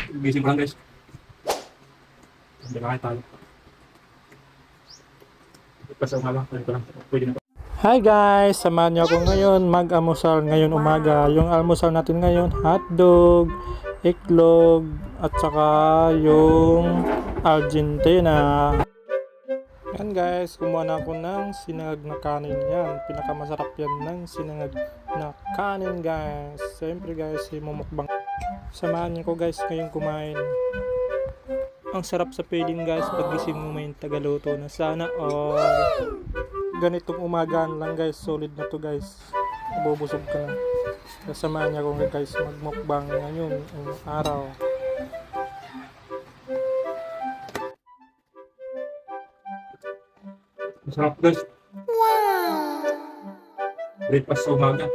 Gising ko lang guys. Hindi na kayo tayo. Ipasa umaga. Pwede na. Hi guys! Samahan niyo ako ngayon mag-almusal ngayon umaga. Yung almusal natin ngayon, hotdog, itlog, at saka yung Argentina. Yan guys, kumuha na ako ng sinangag na kanin yan. Pinakamasarap yan ng sinangag na kanin guys. Siyempre guys, mumukbang. Samahan niyo ko guys ngayon kumain. Ang sarap sa piling guys pag gising mo may tagaluto na sana all. Ganitong umagaan lang guys, solid na to guys. Nabubusog ka na. Sasamahan niya ko guys magmukbang ngayon ang araw. Masarap guys. Wow! Breakfast sa umaga.